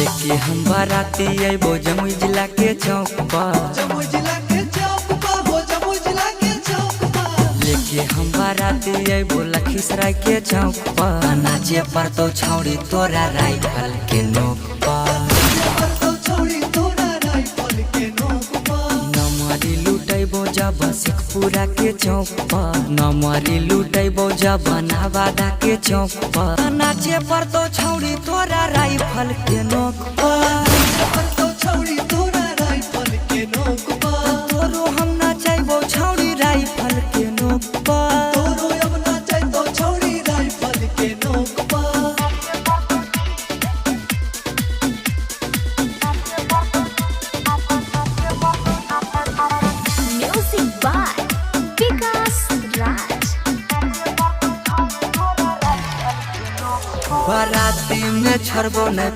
लेके हम बाराती अबो जमुई जिला के चौक पर। जमुई जिला के चौक पर हो, जमुई जिला के चौक पर। लेके हम बाराती अबो लखीसराय के चौक पर। नाचे पर तो छौड़ी तोरा राइफल के नोक पर। नमरी लुटैबो जब शेखपुरा के चौक पर। नमरी लुटैबो जब नवादा के चौक पर। नाचे पर तो छौड़ी तोरा राइफल के नोक पर। तोरो हम नाचैबो छौड़ी राइफल के नोक पर। Music by Vikas Raj. बाराती में छड़बो नहीं